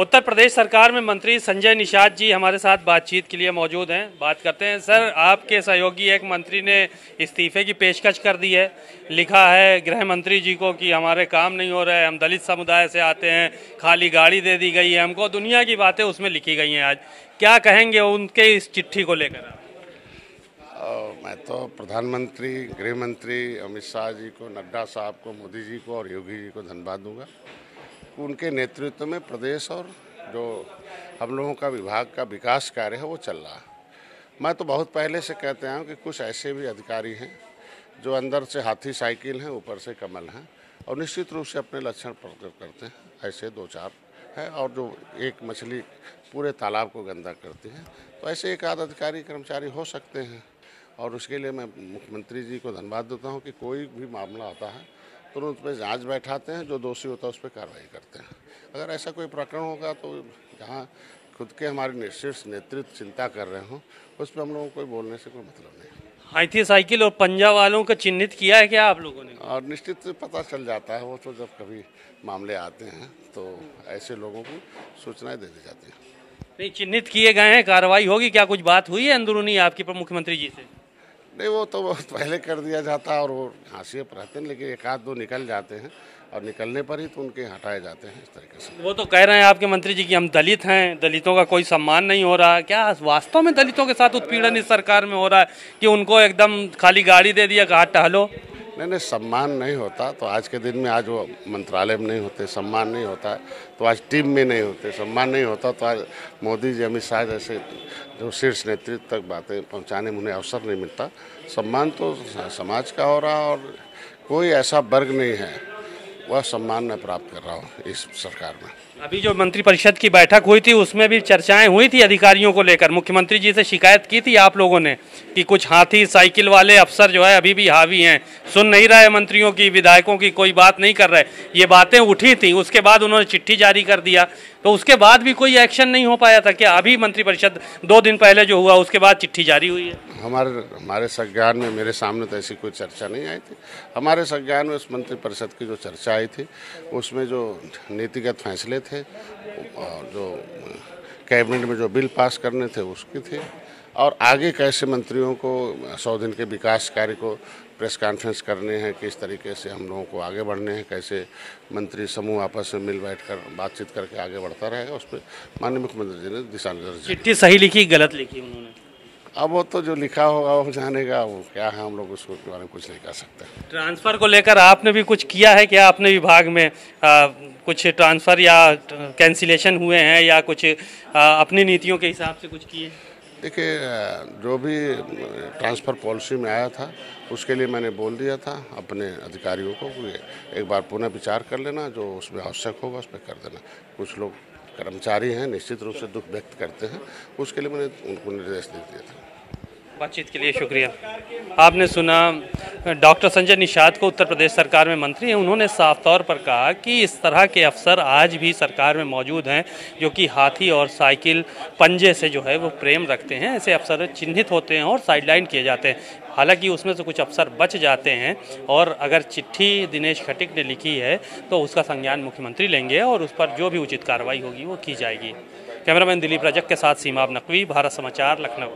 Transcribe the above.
उत्तर प्रदेश सरकार में मंत्री संजय निषाद जी हमारे साथ बातचीत के लिए मौजूद हैं। बात करते हैं। सर, आपके सहयोगी एक मंत्री ने इस्तीफे की पेशकश कर दी है। लिखा है गृह मंत्री जी को कि हमारे काम नहीं हो रहे हैं, हम दलित समुदाय से आते हैं, खाली गाड़ी दे दी गई है हमको, दुनिया की बातें उसमें लिखी गई हैं। आज क्या कहेंगे उनके इस चिट्ठी को लेकर? मैं तो प्रधानमंत्री, गृह मंत्री अमित शाह जी को, नड्डा साहब को, मोदी जी को और योगी जी को धन्यवाद दूंगा। उनके नेतृत्व में प्रदेश और जो हम लोगों का विभाग का विकास कार्य है वो चल रहा है। मैं तो बहुत पहले से कहते आया हूँ कि कुछ ऐसे भी अधिकारी हैं जो अंदर से हाथी साइकिल हैं, ऊपर से कमल हैं और निश्चित रूप से अपने लक्षण प्रकट करते हैं। ऐसे दो चार हैं और जो एक मछली पूरे तालाब को गंदा करती है, तो ऐसे एक आध अधिकारी कर्मचारी हो सकते हैं। और उसके लिए मैं मुख्यमंत्री जी को धन्यवाद देता हूँ कि कोई भी मामला आता है तुरंत पे जांच बैठाते हैं, जो दोषी होता है उस पर कार्रवाई करते हैं। अगर ऐसा कोई प्रकरण होगा तो जहाँ खुद के हमारे शीर्ष नेतृत्व चिंता कर रहे हों, उस पर हम लोगों को बोलने से कोई मतलब नहीं। हाथी साइकिल और पंजा वालों को चिन्हित किया है क्या आप लोगों ने? और निश्चित पता चल जाता है वो, तो जब कभी मामले आते हैं तो ऐसे लोगों को सूचनाएँ दे दी जाती हैं। नहीं, चिन्हित किए गए हैं, कार्रवाई होगी क्या? कुछ बात हुई है अंदरूनी आपकी मुख्यमंत्री जी से? नहीं, वो तो बहुत पहले कर दिया जाता है और वो हाशिए पर रहते हैं, लेकिन एक आध दो निकल जाते हैं और निकलने पर ही तो उनके हटाए जाते हैं इस तरीके से। वो तो कह रहे हैं आपके मंत्री जी कि हम दलित हैं, दलितों का कोई सम्मान नहीं हो रहा। क्या वास्तव में दलितों के साथ उत्पीड़न इस सरकार में हो रहा है कि उनको एकदम खाली गाड़ी दे दिया, कहा टहलो? नहीं, सम्मान नहीं होता तो आज के दिन में, आज वो मंत्रालय में नहीं होते, सम्मान नहीं होता तो आज टीम में नहीं होते, सम्मान नहीं होता तो आज मोदी जी, अमित शाह जैसे जो शीर्ष नेतृत्व तक बातें पहुंचाने में उन्हें अवसर नहीं मिलता। सम्मान तो समाज का हो रहा और कोई ऐसा वर्ग नहीं है वह सम्मान मैं प्राप्त कर रहा हूँ इस सरकार में। अभी जो मंत्रिपरिषद की बैठक हुई थी उसमें भी चर्चाएं हुई थी अधिकारियों को लेकर। मुख्यमंत्री जी से शिकायत की थी आप लोगों ने कि कुछ हाथी साइकिल वाले अफसर जो है अभी भी हावी हैं, सुन नहीं रहे मंत्रियों की, विधायकों की कोई बात नहीं कर रहे। ये बातें उठी थी, उसके बाद उन्होंने चिट्ठी जारी कर दिया, तो उसके बाद भी कोई एक्शन नहीं हो पाया था क्या? अभी मंत्रिपरिषद 2 दिन पहले जो हुआ उसके बाद चिट्ठी जारी हुई है। हमारे संज्ञान में, मेरे सामने तो ऐसी कोई चर्चा नहीं आई थी। हमारे संज्ञान में उस मंत्रिपरिषद की जो चर्चा आई थी उसमें जो नीतिगत फैसले थे और जो कैबिनेट में जो बिल पास करने थे उसकी थे, और आगे कैसे मंत्रियों को 100 दिन के विकास कार्य को प्रेस कॉन्फ्रेंस करने हैं, किस तरीके से हम लोगों को आगे बढ़ने हैं, कैसे मंत्री समूह आपस में मिल बैठकर बातचीत करके आगे बढ़ता रहेगा, उस पर माननीय मुख्यमंत्री जी ने दिशा निर्देश। चिट्ठी सही लिखी, गलत लिखी उन्होंने? अब वो तो जो लिखा होगा वो जानेगा, वो क्या है, हम लोग उसके बारे में कुछ नहीं कर सकते। ट्रांसफ़र को लेकर आपने भी कुछ किया है क्या अपने विभाग में? कुछ ट्रांसफ़र या कैंसिलेशन हुए हैं या कुछ अपनी नीतियों के हिसाब से कुछ किए? देखिए, जो भी ट्रांसफ़र पॉलिसी में आया था उसके लिए मैंने बोल दिया था अपने अधिकारियों को कि एक बार पुनः विचार कर लेना, जो उसमें आवश्यक होगा उस पर कर देना। कुछ लोग कर्मचारी हैं, निश्चित रूप से दुख व्यक्त करते हैं, उसके लिए मैंने उनको निर्देश दे दिया था। बातचीत के लिए शुक्रिया। आपने सुना डॉक्टर संजय निषाद को, उत्तर प्रदेश सरकार में मंत्री हैं। उन्होंने साफ तौर पर कहा कि इस तरह के अफसर आज भी सरकार में मौजूद हैं जो कि हाथी और साइकिल पंजे से जो है वो प्रेम रखते हैं। ऐसे अफसर चिन्हित होते हैं और साइडलाइन किए जाते हैं। हालांकि उसमें से कुछ अफसर बच जाते हैं और अगर चिट्ठी दिनेश खटीक ने लिखी है तो उसका संज्ञान मुख्यमंत्री लेंगे और उस पर जो भी उचित कार्रवाई होगी वो की जाएगी। कैमरामैन दिलीप रजक के साथ सीमाब नकवी, भारत समाचार, लखनऊ।